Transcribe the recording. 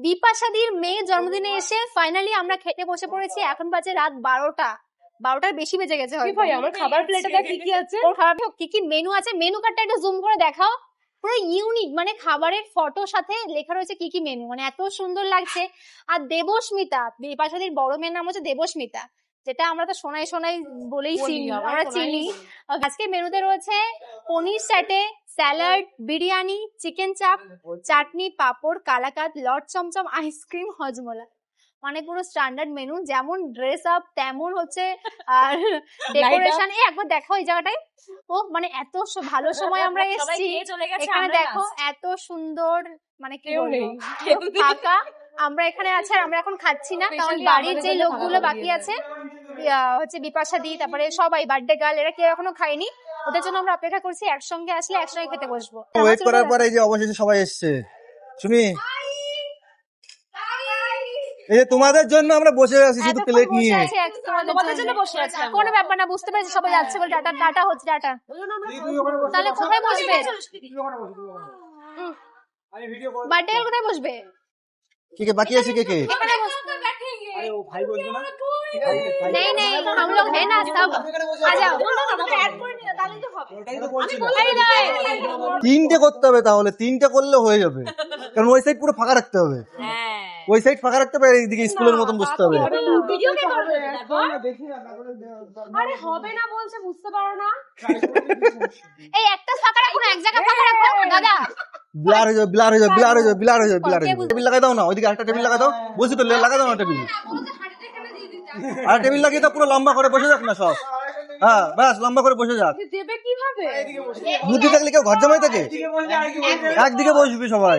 বিপাশাদির মেয়ে জন্মদিনে এসে ফাইনালি আমরা খেতে বসে পড়েছি। এখন বাজে রাত 12টার বেশি বেজে গেছে হয়তো। ভাই আমার খাবার প্লেটে দেখ কি কি আছে। ওর খাবার কি কি মেনু আছে, মেনু কার্ডটা একটু জুম করে দেখাও। পুরো ইউনিক, মানে খাবারের ফটোর সাথে লেখা রয়েছে কি কি মেনু, মানে এত সুন্দর লাগছে। আর দেবস্মিতা, বিপাশাদির বড় মেয়ের নাম হচ্ছে দেবস্মিতা, যেটা আমরা তো সোনাই বলেই চিনি, আমরা চিনি। আজকে মেনুতে রয়েছে পনির স্যাটে, স্যালাড, বিরিয়ানি, চিকেন চাপ, চাটনি, পাপড়, কালাকাদ, লট চমচম, আইসক্রিম, হজমোলা। মানে পুরো স্ট্যান্ডার্ড মেনু, যেমন ড্রেস আপ তেমন হচ্ছে আর ডেকোরেশন। একবার দেখো এই জায়গাটায়, ও মানে এত ভালো সময় আমরা এসেছি, এখানে দেখো এত সুন্দর, মানে কেউ নেই, ফাঁকা। আমরা এখানে আছি আর আমরা এখন খাচ্ছি না, কারণ বাড়ির যে লোকগুলো বাকি আছে হচ্ছে বিপাশাদি, তারপরে সবাই বার্থডে গার্ল, এরা কেউ এখনো খায়নি। ওদের জন্য আমরা অপেক্ষা করছি, একসঙ্গে আসলে একসঙ্গে খেতে বসবো। ওয়েট করার পরে এই যে অবশেষে সবাই এসছে। সুমি, এই যে তোমাদের জন্য আমরা বসে আছি শুধু প্লেট নিয়ে। তোমাদের জন্য বসে আছি, কোনো ব্যাপার না, বুঝতে পেরেছি সবাই যাচ্ছে বলে। টাটা হচ্ছে, টাটা। তাহলে কোথায় বসবে? বার্থডে গার্ল কোথায় বসবে? কে কে বাকি আছে? কে কে? नहीं नहीं, हम लोग है ना सब, आ जाओ। তিনটে করতে হবে, তাহলে তিনটে করলে হয়ে যাবে, কারণ ওই সাইড পুরো ফাঁকা রাখতে হবে। ওই সাইড ফাঁকা রাখতে হবে, এইদিকে স্কুলের মতন বসতে হবে। আরে হবে না বলছে, বুঝতে পারো না? এই একটা ফাঁকা রাখো না, এক জায়গা ফাঁকা রাখো দাদা। ব্লার হয়ে যাবে, ব্লার হয়ে যাবে, ব্লার হয়ে যাবে, ব্লার হয়ে যাবে, ব্লার হয়ে যাবে। টেবিল লাগাই দাও না, ওইদিকে একটা টেবিল লাগাই দাও। বলছি তো লাগা দাও না টেবিল, আর টেবিল লাগিয়ে তো পুরো লম্বা করে বসে যাক না সব। হ্যাঁ ব্যাস, লম্বা করে বসে যাক। দেবে কিভাবে? বুদ্ধি থাকলে কেউ ঘর জামাই থাকে, একদিকে বসবি সবাই।